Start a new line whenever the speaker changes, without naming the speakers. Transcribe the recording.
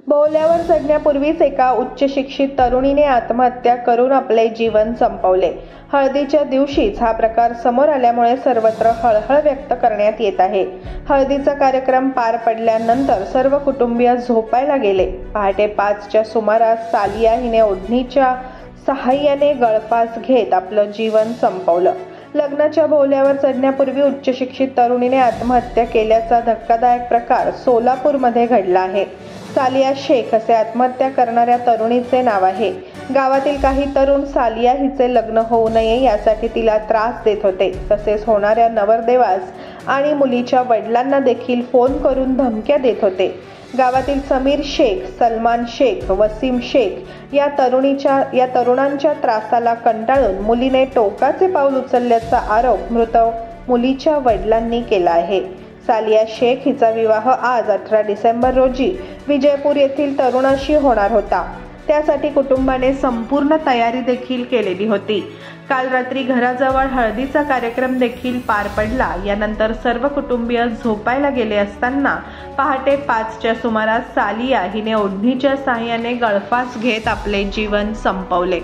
बोहल्यावर चढण्यापूर्वीच एका उच्च शिक्षित तरुणीने आत्महत्या करून आपले जीवन संपवले। हळदीच्या दिवशीच हा प्रकार समोर आल्यामुळे सर्वत्र हळहळ व्यक्त करण्यात येत आहे। हळदीचा कार्यक्रम पार पडल्यानंतर सर्व कुटुंबीय झोपायला गेले। पहाटे 5च्या सुमारास सालिया हिने ओढणीच्या सहाय्याने गळफास घेत आपलं जीवन संपवलं। लग्नाच्या बोहल्यावर चढण्यापूर्वी उच्च शिक्षित तरुणीने आत्महत्या केल्याचा धक्कादायक प्रकार सोलापूरमध्ये घडला आहे। सालिया शेख असे आत्महत्या करणाऱ्या तरुणीचे नाव आहे। गावातील काही तरुण सालिया हिचे लग्न होऊ नये यासाठी तिला त्रास देत होते। तसेच होणाऱ्या नवरदेवास आणि मुलीच्या वडिलांना देखील फोन करून धमक्या देत होते। गावातील समीर शेख, सलमान शेख, वसीम शेख या तरुणांच्या त्रासाला कंटाळून मुलीने टोकाचे पाऊल उचलल्याचा आरोप मृत मुलीच्या वडिलांनी केला आहे। सालिया शेख हिचा विवाह आज 18 डिसेंबर रोजी विजयपूर येथील तरुणाशी होणार होता। त्यासाठी कुटुंबाने संपूर्ण तयारी देखील केलेली होती। काल रात्री घराजवळ हळदीचा कार्यक्रम देखील पार पडला। यानंतर सर्व कुटुंबीय झोपायला गेले असताना पहाटे 5च्या सुमारास सालिया हिने ओढणीच्या सहाय्याने गळफास घेत आपले जीवन संपवले।